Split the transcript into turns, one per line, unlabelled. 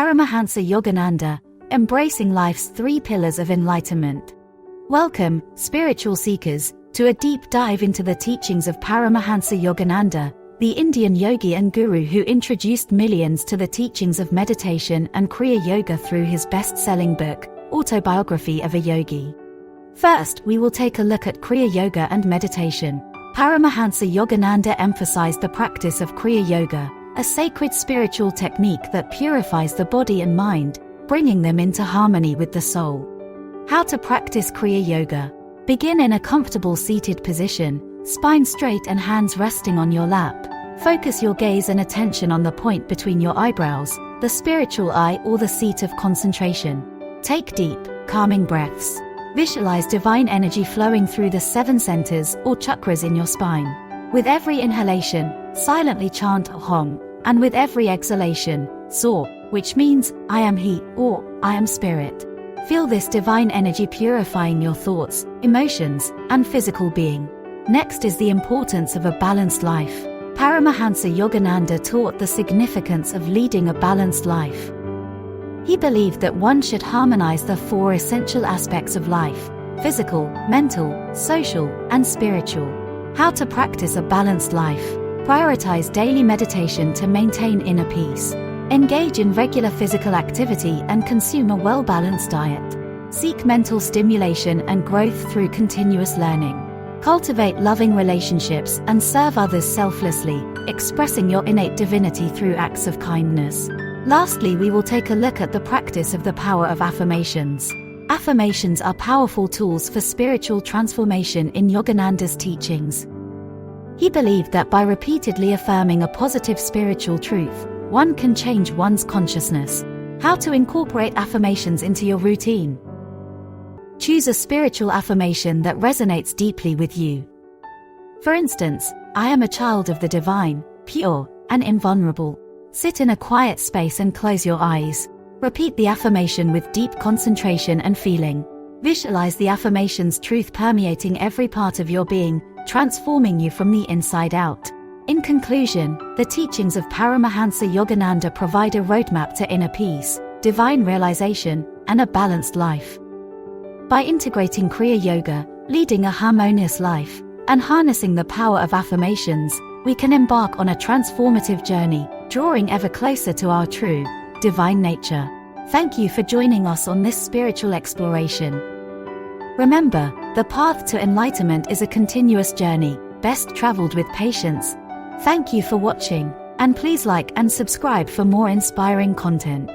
Paramahansa Yogananda, embracing life's 3 pillars of enlightenment. Welcome, spiritual seekers, to a deep dive into the teachings of Paramahansa Yogananda, the Indian yogi and guru who introduced millions to the teachings of meditation and Kriya Yoga through his best-selling book, Autobiography of a Yogi. First, we will take a look at Kriya Yoga and meditation. Paramahansa Yogananda emphasized the practice of Kriya Yoga, a sacred spiritual technique that purifies the body and mind, bringing them into harmony with the soul. How to practice Kriya Yoga. Begin in a comfortable seated position, spine straight and hands resting on your lap. Focus your gaze and attention on the point between your eyebrows, the spiritual eye or the seat of concentration. Take deep, calming breaths. Visualize divine energy flowing through the 7 centers or chakras in your spine. With every inhalation, silently chant Hong, and with every exhalation, Soar, which means, I am He, or, I am Spirit. Feel this divine energy purifying your thoughts, emotions, and physical being. Next is the importance of a balanced life. Paramahansa Yogananda taught the significance of leading a balanced life. He believed that one should harmonize the 4 essential aspects of life: physical, mental, social, and spiritual. How to practice a balanced life. Prioritize daily meditation to maintain inner peace. Engage in regular physical activity and consume a well-balanced diet. Seek mental stimulation and growth through continuous learning. Cultivate loving relationships and serve others selflessly, expressing your innate divinity through acts of kindness. Lastly, we will take a look at the practice of the power of affirmations. Affirmations are powerful tools for spiritual transformation in Yogananda's teachings. He believed that by repeatedly affirming a positive spiritual truth, one can change one's consciousness. How to incorporate affirmations into your routine. Choose a spiritual affirmation that resonates deeply with you. For instance, I am a child of the divine, pure, and invulnerable. Sit in a quiet space and close your eyes. Repeat the affirmation with deep concentration and feeling. Visualize the affirmation's truth permeating every part of your being, transforming you from the inside out. In conclusion, the teachings of Paramahansa Yogananda provide a roadmap to inner peace, divine realization, and a balanced life. By integrating Kriya Yoga, leading a harmonious life, and harnessing the power of affirmations, we can embark on a transformative journey, drawing ever closer to our true, divine nature. Thank you for joining us on this spiritual exploration. Remember, the path to enlightenment is a continuous journey, best traveled with patience. Thank you for watching, and please like and subscribe for more inspiring content.